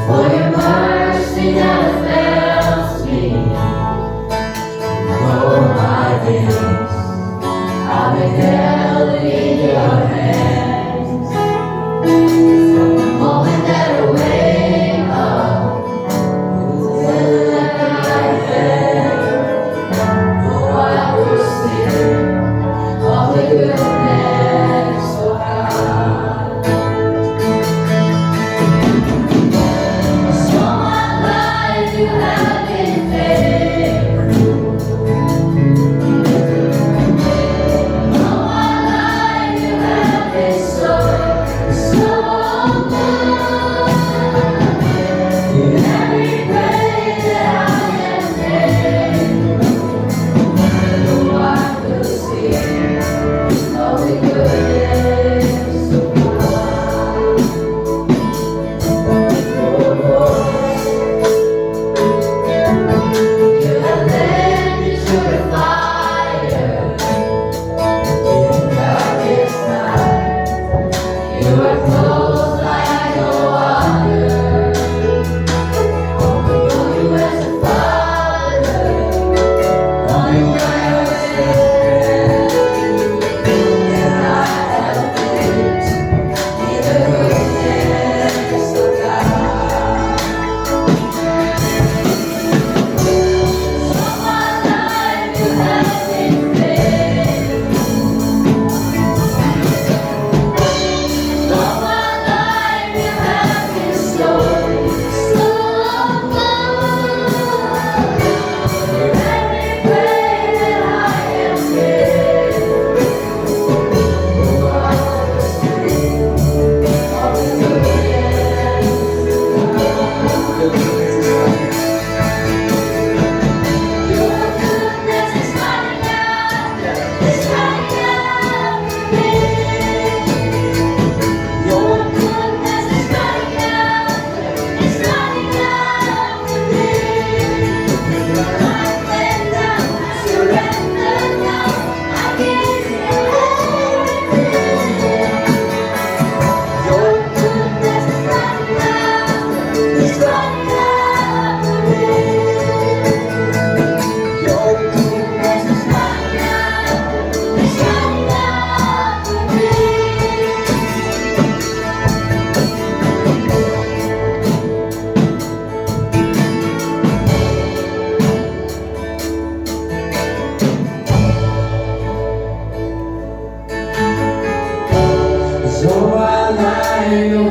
For your mercy never fails me. All my days I've been held in your hands. From the moment that I wake up till the night ends, oh, I will sing of the goodness of God. So my life you have been faithful. All my life you have been so, so good. In every breath that I am able, oh, I will sing of the goodness of God. You have led me through the fire in darkest night. You are close like no other. I know you as a father, know you as a friend, and I have lived in the goodness of God. All my life you have been faithful. All my life you have been so, so good. In every breath that I am able, oh, I will sing of the goodness of God. Your goodness is running after me. Your goodness is running after me. I lay down, surrender now. I give you everything. Your goodness is running after me. Your goodness is running after me. So I lie, you